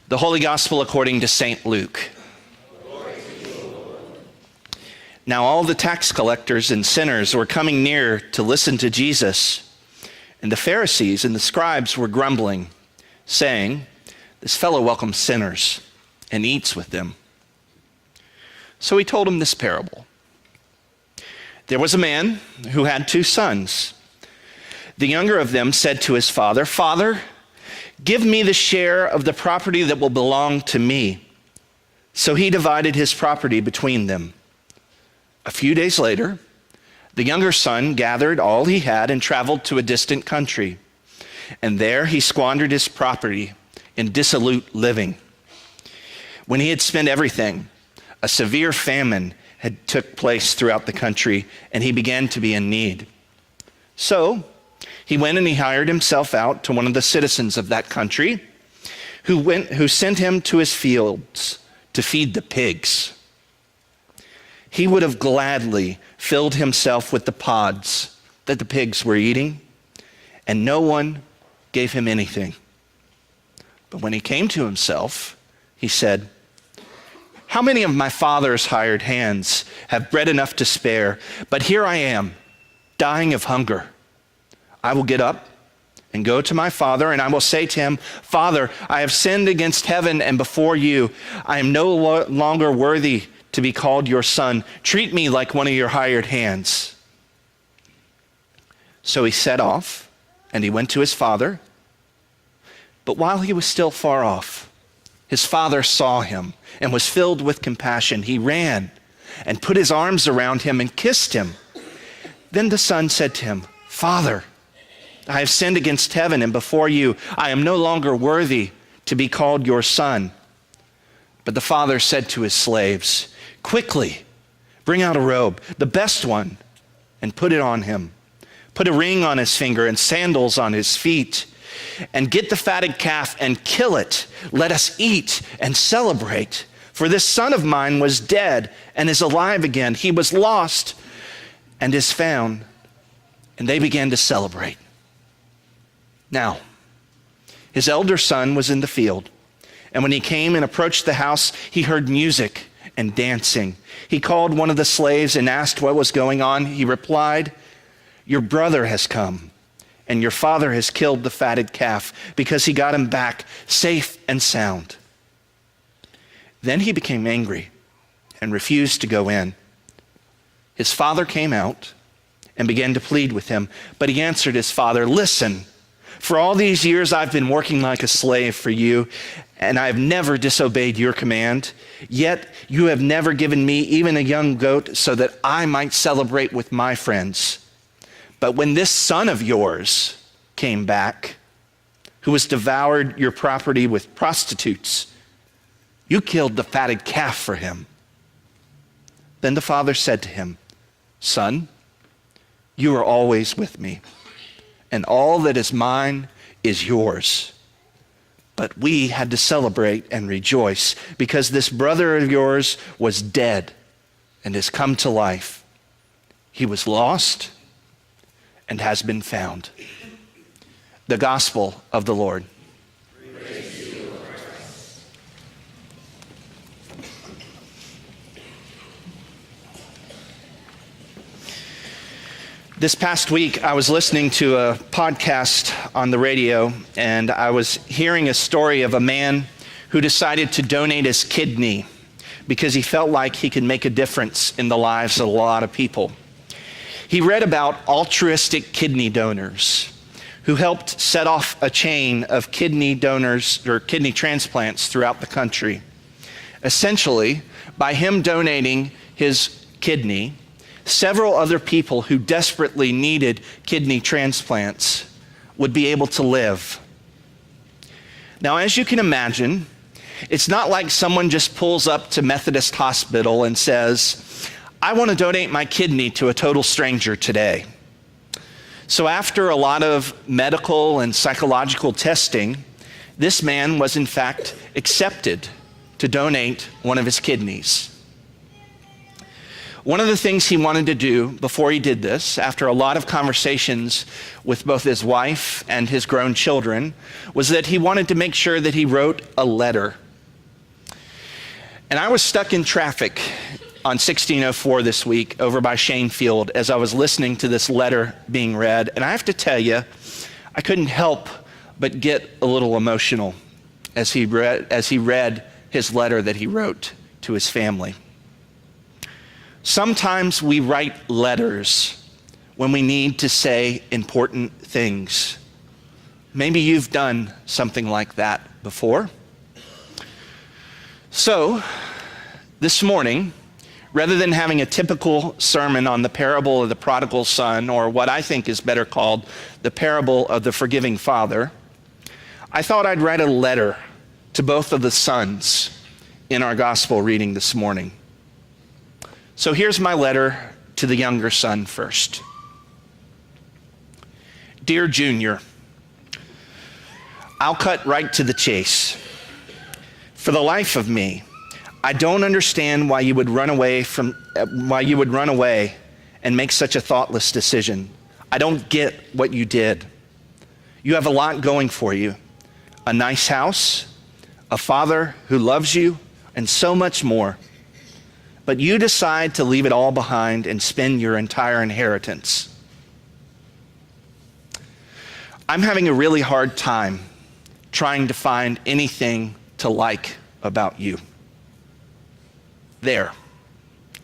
The Holy Gospel according to St. Luke. Now all the tax collectors and sinners were coming near to listen to Jesus, and the Pharisees and the scribes were grumbling, saying, "This fellow welcomes sinners and eats with them." So he told them this parable. There was a man who had 2 sons. The younger of them said to his father, "Father, give me the share of the property that will belong to me." So he divided his property between them. A few days later, the younger son gathered all he had and traveled to a distant country. And there he squandered his property in dissolute living. When he had spent everything, a severe famine had took place throughout the country, and he began to be in need. So he went and he hired himself out to one of the citizens of that country, who sent him to his fields to feed the pigs. He would have gladly filled himself with the pods that the pigs were eating, and no one gave him anything. But when he came to himself, he said, "How many of my father's hired hands have bread enough to spare, but here I am, dying of hunger? I will get up and go to my father, and I will say to him, 'Father, I have sinned against heaven and before you. I am no longer worthy to be called your son. Treat me like one of your hired hands.'" So he set off, and he went to his father. But while he was still far off, his father saw him and was filled with compassion. He ran and put his arms around him and kissed him. Then the son said to him, "Father, I have sinned against heaven and before you. I am no longer worthy to be called your son." But the father said to his slaves, "Quickly, bring out a robe, the best one, and put it on him. Put a ring on his finger and sandals on his feet. And get the fatted calf and kill it. Let us eat and celebrate. For this son of mine was dead and is alive again. He was lost and is found." And they began to celebrate. Now, his elder son was in the field. And when he came and approached the house, he heard music and dancing. He called one of the slaves and asked what was going on. He replied, "Your brother has come, and your father has killed the fatted calf because he got him back safe and sound." Then he became angry and refused to go in. His father came out and began to plead with him, but he answered his father, "Listen, for all these years I've been working like a slave for you, and I've never disobeyed your command. Yet you have never given me even a young goat so that I might celebrate with my friends. But when this son of yours came back, who has devoured your property with prostitutes, you killed the fatted calf for him." Then the father said to him, "Son, you are always with me, and all that is mine is yours. But we had to celebrate and rejoice because this brother of yours was dead and has come to life. He was lost and has been found." The gospel of the Lord. Praise to you, Lord Christ. This past week, I was listening to a podcast on the radio, and I was hearing a story of a man who decided to donate his kidney because he felt like he could make a difference in the lives of a lot of people. He read about altruistic kidney donors who helped set off a chain of kidney donors or kidney transplants throughout the country. Essentially, by him donating his kidney, several other people who desperately needed kidney transplants would be able to live. Now, as you can imagine, it's not like someone just pulls up to Methodist Hospital and says, "I want to donate my kidney to a total stranger today." So after a lot of medical and psychological testing, this man was in fact accepted to donate one of his kidneys. One of the things he wanted to do before he did this, after a lot of conversations with both his wife and his grown children, was that he wanted to make sure that he wrote a letter. And I was stuck in traffic on 1604 this week over by Shane Field as I was listening to this letter being read. And I have to tell you, I couldn't help but get a little emotional as he read his letter that he wrote to his family. Sometimes we write letters when we need to say important things. Maybe you've done something like that before. So, this morning, rather than having a typical sermon on the parable of the prodigal son, or what I think is better called the parable of the forgiving father, I thought I'd write a letter to both of the sons in our gospel reading this morning. So here's my letter to the younger son first. Dear Junior, I'll cut right to the chase. For the life of me, I don't understand why you would run away and make such a thoughtless decision. I don't get what you did. You have a lot going for you. A nice house, a father who loves you, and so much more. But you decide to leave it all behind and spend your entire inheritance. I'm having a really hard time trying to find anything to like about you. There,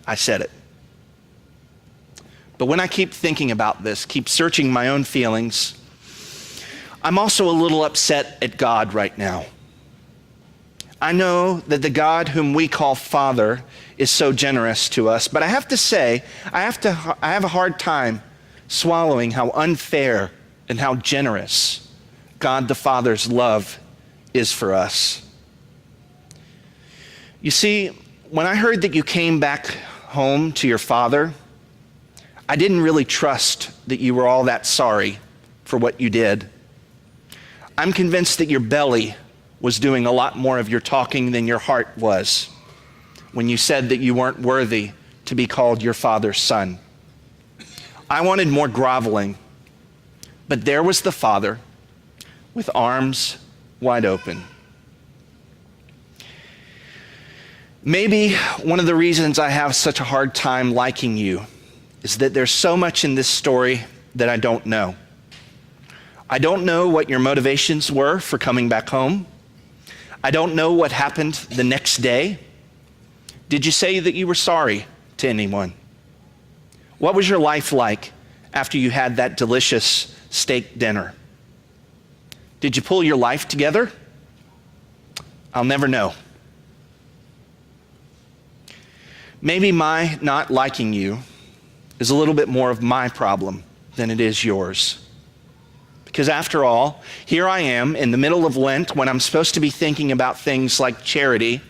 I said it. But when I keep thinking about this, keep searching my own feelings, I'm also a little upset at God right now. I know that the God whom we call Father is so generous to us, but I have to say, I have a hard time swallowing how unfair and how generous God the Father's love is for us. You see, when I heard that you came back home to your father, I didn't really trust that you were all that sorry for what you did. I'm convinced that your belly was doing a lot more of your talking than your heart was when you said that you weren't worthy to be called your father's son. I wanted more groveling, but there was the father with arms wide open. Maybe one of the reasons I have such a hard time liking you is that there's so much in this story that I don't know. I don't know what your motivations were for coming back home. I don't know what happened the next day. Did you say that you were sorry to anyone? What was your life like after you had that delicious steak dinner? Did you pull your life together? I'll never know. Maybe my not liking you is a little bit more of my problem than it is yours. Because after all, here I am in the middle of Lent when I'm supposed to be thinking about things like charity,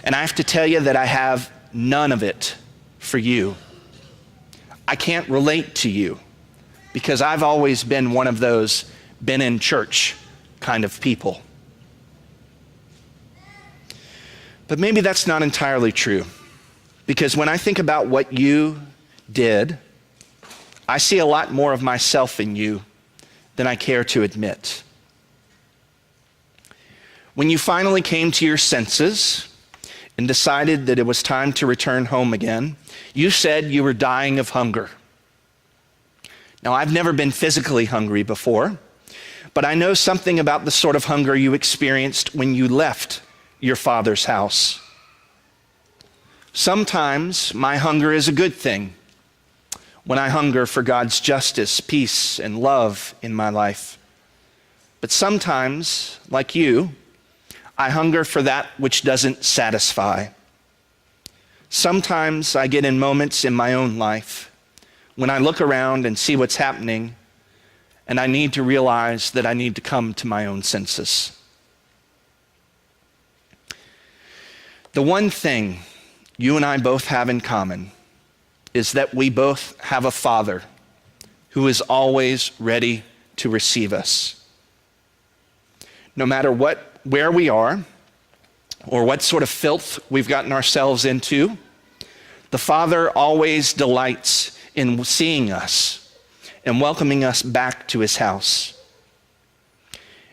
and I have to tell you that I have none of it for you. I can't relate to you because I've always been one of those been in church kind of people. But maybe that's not entirely true, because when I think about what you did, I see a lot more of myself in you than I care to admit. When you finally came to your senses and decided that it was time to return home again, you said you were dying of hunger. Now, I've never been physically hungry before, but I know something about the sort of hunger you experienced when you left your father's house. Sometimes my hunger is a good thing. When I hunger for God's justice, peace, and love in my life. But sometimes, like you, I hunger for that which doesn't satisfy. Sometimes I get in moments in my own life when I look around and see what's happening, and I need to realize that I need to come to my own senses. The one thing you and I both have in common is that we both have a Father who is always ready to receive us. No matter where we are or what sort of filth we've gotten ourselves into, The Father always delights in seeing us and welcoming us back to his house.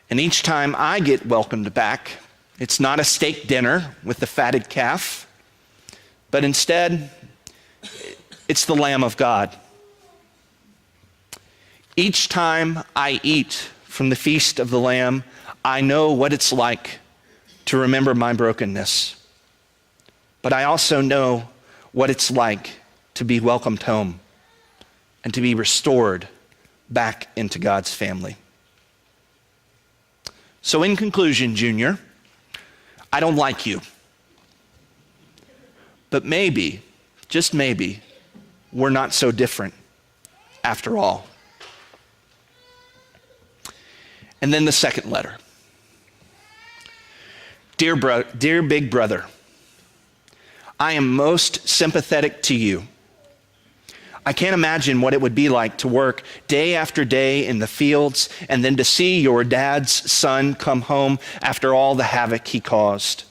And each time I get welcomed back, it's not a steak dinner with the fatted calf, but instead, it's the Lamb of God. Each time I eat from the feast of the Lamb, I know what it's like to remember my brokenness. But I also know what it's like to be welcomed home and to be restored back into God's family. So in conclusion, Junior, I don't like you. But maybe, just maybe, we're not so different after all. And then the second letter. Dear big brother, I am most sympathetic to you. I can't imagine what it would be like to work day after day in the fields and then to see your dad's son come home after all the havoc he caused.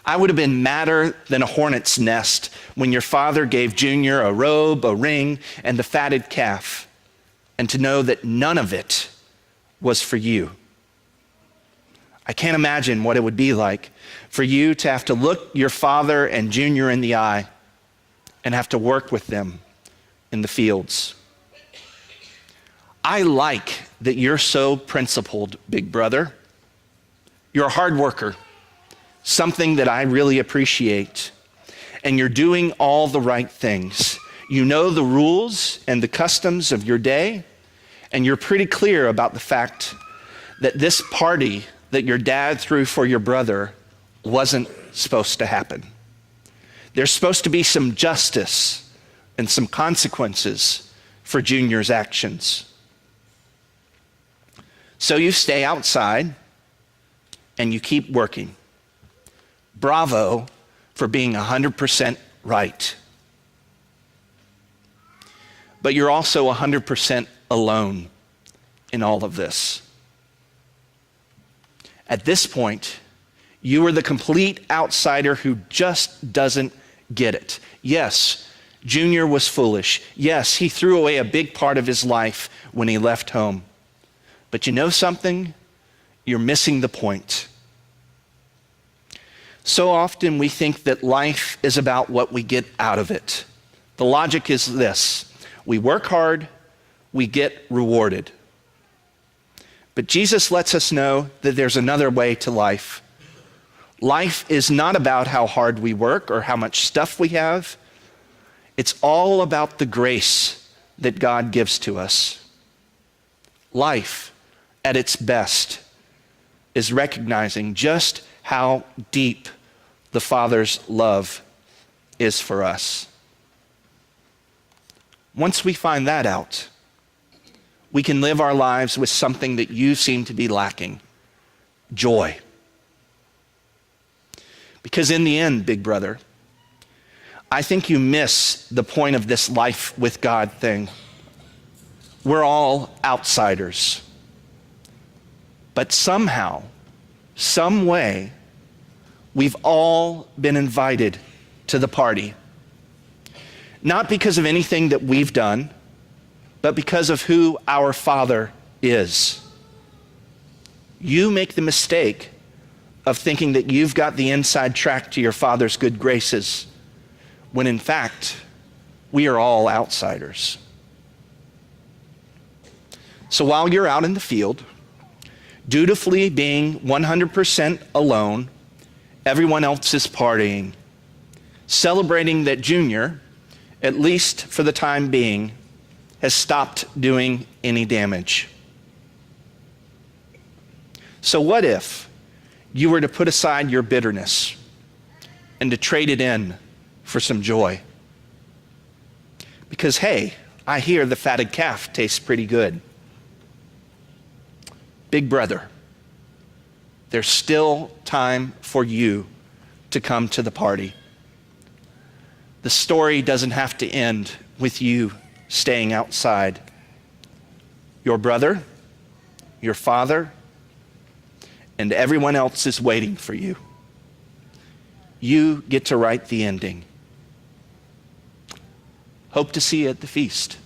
I would have been madder than a hornet's nest when your father gave Junior a robe, a ring, and the fatted calf, and to know that none of it was for you. I can't imagine what it would be like for you to have to look your father and Junior in the eye and have to work with them in the fields. I like that you're so principled, big brother. You're a hard worker, something that I really appreciate. And you're doing all the right things. You know the rules and the customs of your day, and you're pretty clear about the fact that this party that your dad threw for your brother wasn't supposed to happen. There's supposed to be some justice and some consequences for Junior's actions. So you stay outside and you keep working. Bravo for being 100% right. But you're also 100% alone in all of this. At this point, you are the complete outsider who just doesn't get it. Yes, Junior was foolish. Yes, he threw away a big part of his life when he left home. But you know something? You're missing the point. So often we think that life is about what we get out of it. The logic is this: we work hard, we get rewarded. But Jesus lets us know that there's another way to life. Life is not about how hard we work or how much stuff we have. It's all about the grace that God gives to us. Life, at its best, is recognizing just how deep the Father's love is for us. Once we find that out, we can live our lives with something that you seem to be lacking: joy. Because in the end, big brother, I think you miss the point of this life with God thing. We're all outsiders. But somehow, some way, we've all been invited to the party. Not because of anything that we've done, but because of who our Father is. You make the mistake of thinking that you've got the inside track to your Father's good graces, when in fact, we are all outsiders. So while you're out in the field, dutifully being 100% alone, everyone else is partying, celebrating that Junior, at least for the time being, has stopped doing any damage. So what if you were to put aside your bitterness and to trade it in for some joy? Because hey, I hear the fatted calf tastes pretty good. Big brother, there's still time for you to come to the party. The story doesn't have to end with you staying outside. Your brother, your father, and everyone else is waiting for you. You get to write the ending. Hope to see you at the feast.